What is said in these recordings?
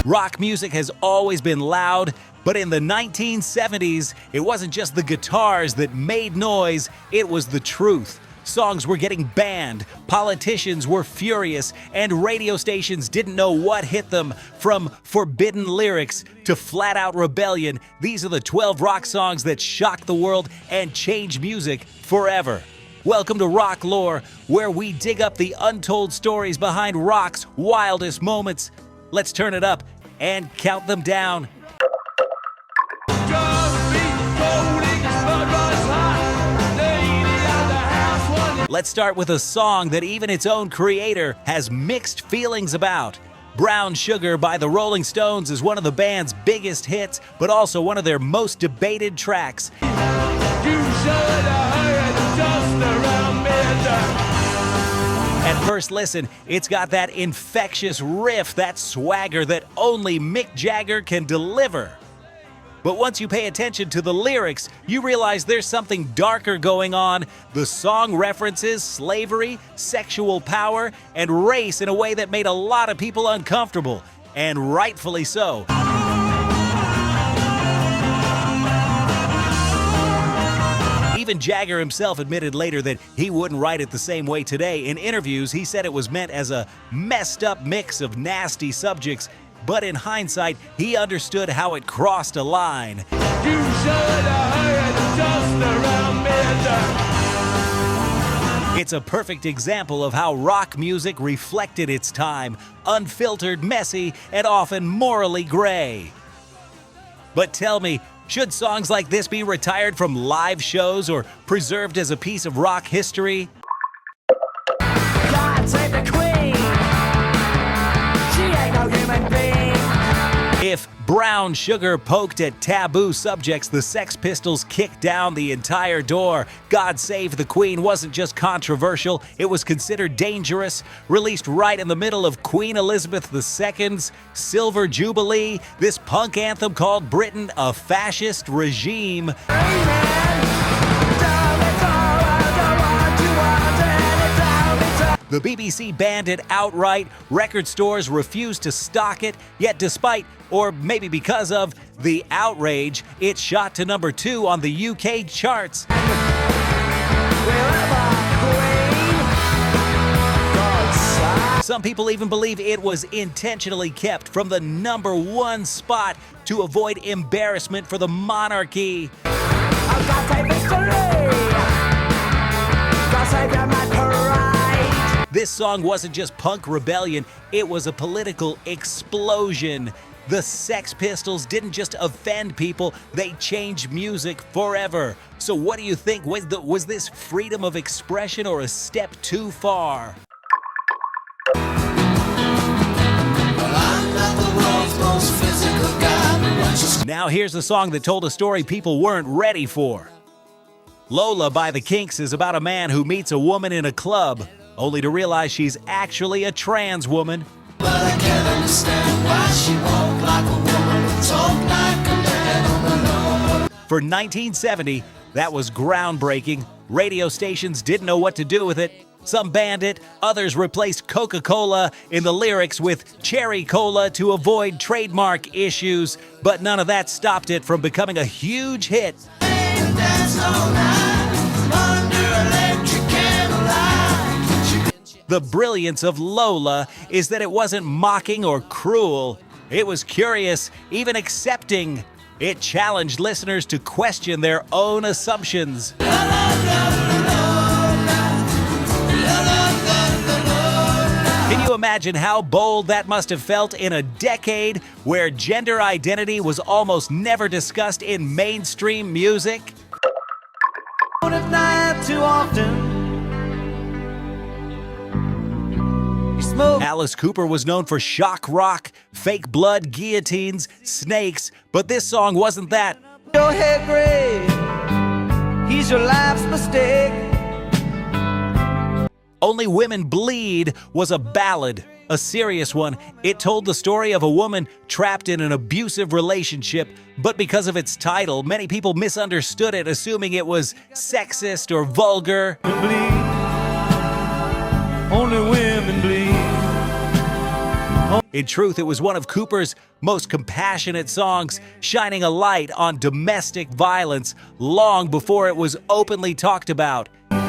Rock music has always been loud, but in the 1970s, it wasn't just the guitars that made noise, it was the truth. Songs were getting banned, politicians were furious, and radio stations didn't know what hit them. From forbidden lyrics to flat-out rebellion, these are the 12 rock songs that shocked the world and changed music forever. Welcome to Rock Lore, where we dig up the untold stories behind rock's wildest moments. Let's turn it up and count them down. Let's start with a song that even its own creator has mixed feelings about. Brown Sugar by the Rolling Stones is one of the band's biggest hits, but also one of their most debated tracks. At first listen, it's got that infectious riff, that swagger that only Mick Jagger can deliver. But once you pay attention to the lyrics, you realize there's something darker going on. The song references slavery, sexual power, and race in a way that made a lot of people uncomfortable, and rightfully so. Even Jagger himself admitted later that he wouldn't write it the same way today. In interviews, he said it was meant as a messed up mix of nasty subjects, but in hindsight, he understood how it crossed a line. It's a perfect example of how rock music reflected its time, unfiltered, messy, and often morally gray. But tell me, should songs like this be retired from live shows or preserved as a piece of rock history? God save the Queen. She ain't no human being. If Brown Sugar poked at taboo subjects, the Sex Pistols kicked down the entire door. God Save the Queen wasn't just controversial, it was considered dangerous. Released right in the middle of Queen Elizabeth II's Silver Jubilee, this punk anthem called Britain a fascist regime. The BBC banned it outright, record stores refused to stock it, yet despite, or maybe because of, the outrage, it shot to number 2 on the UK charts. Some people even believe it was intentionally kept from the number 1 spot to avoid embarrassment for the monarchy. This song wasn't just punk rebellion, it was a political explosion. The Sex Pistols didn't just offend people, they changed music forever. So what do you think? Was this freedom of expression or a step too far? Now here's a song that told a story people weren't ready for. Lola by the Kinks is about a man who meets a woman in a club, only to realize she's actually a trans woman. But I can't understand why she walk like a woman and talk like a man on the road. For 1970, that was groundbreaking. Radio stations didn't know what to do with it. Some banned it, others replaced Coca-Cola in the lyrics with Cherry Cola to avoid trademark issues, but none of that stopped it from becoming a huge hit. The brilliance of Lola is that it wasn't mocking or cruel. It was curious, even accepting. It challenged listeners to question their own assumptions. Can you imagine how bold that must have felt in a decade where gender identity was almost never discussed in mainstream music? Too often. Alice Cooper was known for shock rock, fake blood, guillotines, snakes, but this song wasn't that. Your head gray, he's your life's mistake. Only Women Bleed was a ballad, a serious one. It told the story of a woman trapped in an abusive relationship, but because of its title, many people misunderstood it, assuming it was sexist or vulgar. Only women bleed. In truth, it was one of Cooper's most compassionate songs, shining a light on domestic violence long before it was openly talked about. Only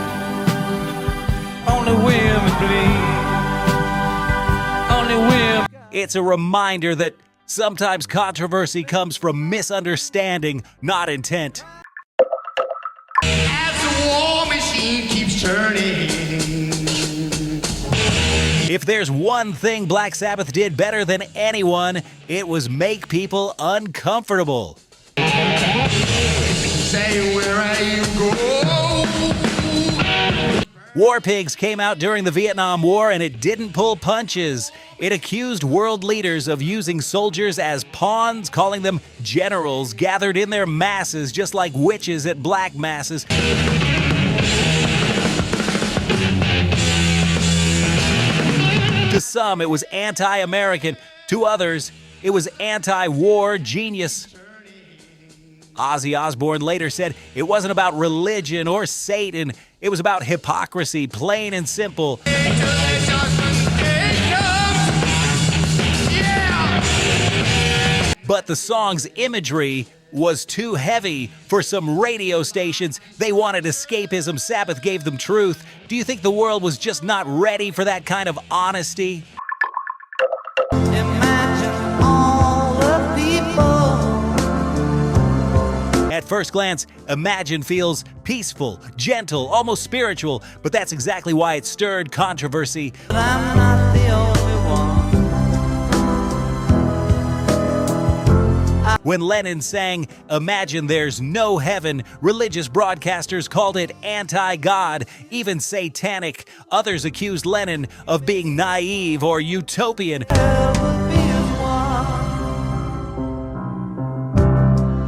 women bleed. Only women. It's a reminder that sometimes controversy comes from misunderstanding, not intent. As the war machine keeps turning. If there's one thing Black Sabbath did better than anyone, it was make people uncomfortable. Say, where are you going? War Pigs came out during the Vietnam War and it didn't pull punches. It accused world leaders of using soldiers as pawns, calling them generals gathered in their masses just like witches at black masses. To some, it was anti-American. To others, it was anti-war genius. Ozzy Osbourne later said it wasn't about religion or Satan. It was about hypocrisy, plain and simple. But the song's imagery was too heavy for some radio stations. They wanted escapism. Sabbath gave them truth. Do you think the world was just not ready for that kind of honesty? Imagine all the people. At first glance, Imagine feels peaceful, gentle, almost spiritual, but that's exactly why it stirred controversy. But I'm not the only one. When Lennon sang, "Imagine there's no heaven," religious broadcasters called it anti-God, even satanic. Others accused Lennon of being naive or utopian. There would be one.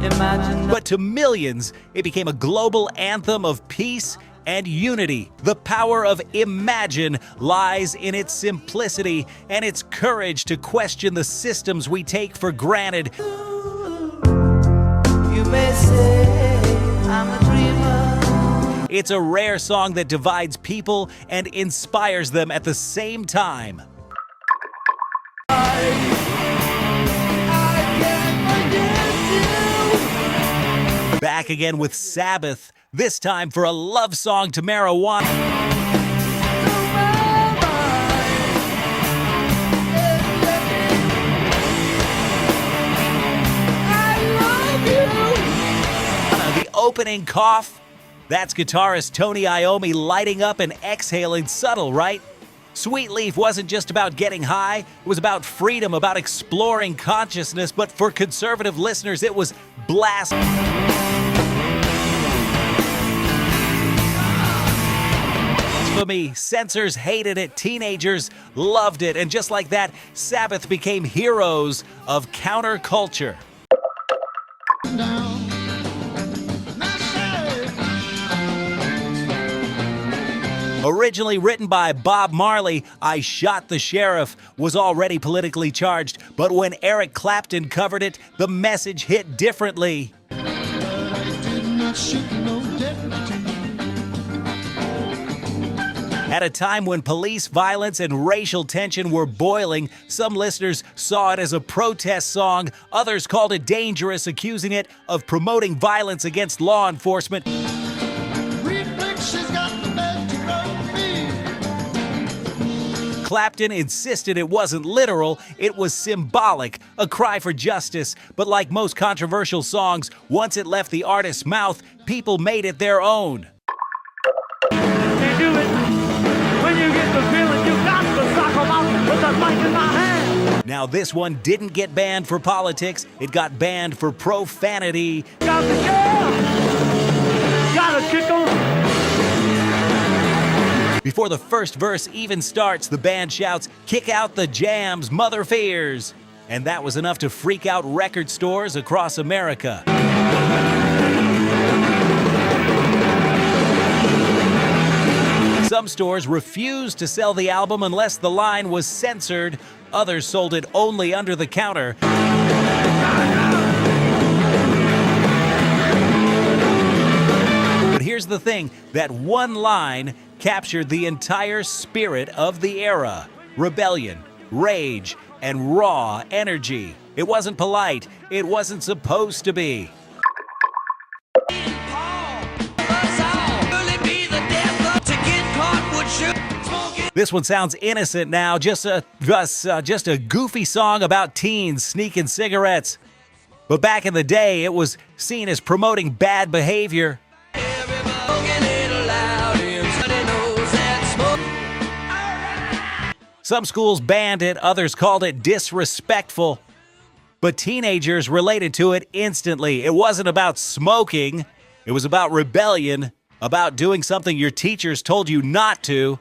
Imagine But to millions, it became a global anthem of peace and unity. The power of Imagine lies in its simplicity and its courage to question the systems we take for granted. you may say I'm a dreamer. It's a rare song that divides people and inspires them at the same time. Back again with Sabbath, this time for a love song to marijuana. The opening cough, that's guitarist Tony Iommi lighting up and exhaling. Subtle, right? Sweet Leaf wasn't just about getting high, it was about freedom, about exploring consciousness, but for conservative listeners, it was blasphemy. Censors hated it, teenagers loved it, and just like that, Sabbath became heroes of counterculture. Originally written by Bob Marley, "I Shot the Sheriff" was already politically charged, but when Eric Clapton covered it, the message hit differently. At a time when police violence and racial tension were boiling, some listeners saw it as a protest song. Others called it dangerous, accusing it of promoting violence against law enforcement. Clapton insisted it wasn't literal, it was symbolic, a cry for justice. But like most controversial songs, once it left the artist's mouth, people made it their own. You do it when you get the feeling you got to sock 'em out with the mic in my hand. Now this one didn't get banned for politics, it got banned for profanity. Got the girl, got a kick on. Before the first verse even starts, the band shouts, "Kick out the jams, mother fears!" And that was enough to freak out record stores across America. Some stores refused to sell the album unless the line was censored. Others sold it only under the counter. But here's the thing, that one line captured the entire spirit of the era. Rebellion, rage, and raw energy. It wasn't polite. It wasn't supposed to be. This one sounds innocent now, just a goofy song about teens sneaking cigarettes. But back in the day, it was seen as promoting bad behavior. Some schools banned it, others called it disrespectful. But teenagers related to it instantly. It wasn't about smoking, it was about rebellion, about doing something your teachers told you not to.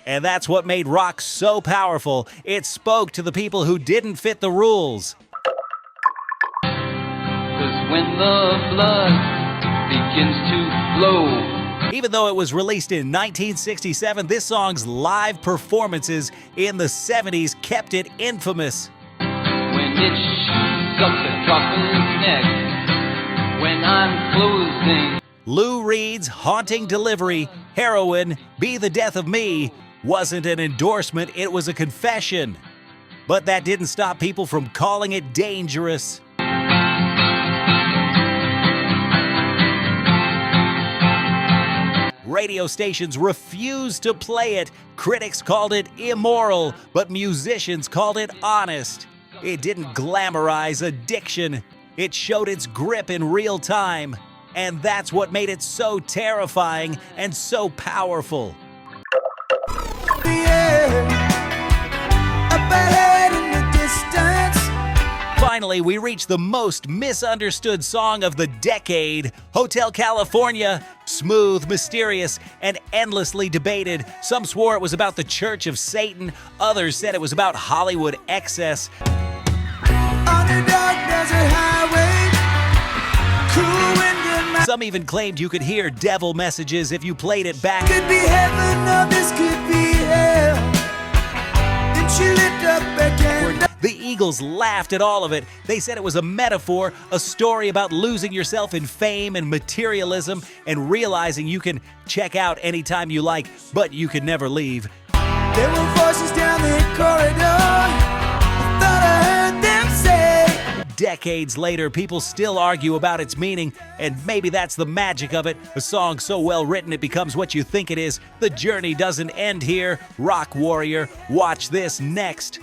And that's what made rock so powerful. It spoke to the people who didn't fit the rules. 'Cause when the blood begins to flow. Even though it was released in 1967, this song's live performances in the 70s kept it infamous. When it shoots up the drop of his neck. When I'm closing. Lou Reed's haunting delivery, Heroin, Be the Death of Me, wasn't an endorsement, it was a confession. But that didn't stop people from calling it dangerous. Radio stations refused to play it. Critics called it immoral, but musicians called it honest. It didn't glamorize addiction. It showed its grip in real time. And that's what made it so terrifying and so powerful. Finally, we reach the most misunderstood song of the decade, Hotel California. Smooth, mysterious, and endlessly debated. Some swore it was about the Church of Satan. Others said it was about Hollywood excess. Some even claimed you could hear devil messages if you played it back. Could be heaven or this could be hell. Then she lit up again. The Eagles laughed at all of it. They said it was a metaphor, a story about losing yourself in fame and materialism and realizing you can check out anytime you like, but you can never leave. There were voices down the corridor. I thought I heard them say. Decades later, people still argue about its meaning, and maybe that's the magic of it. A song so well written it becomes what you think it is. The journey doesn't end here. Rock warrior, watch this next.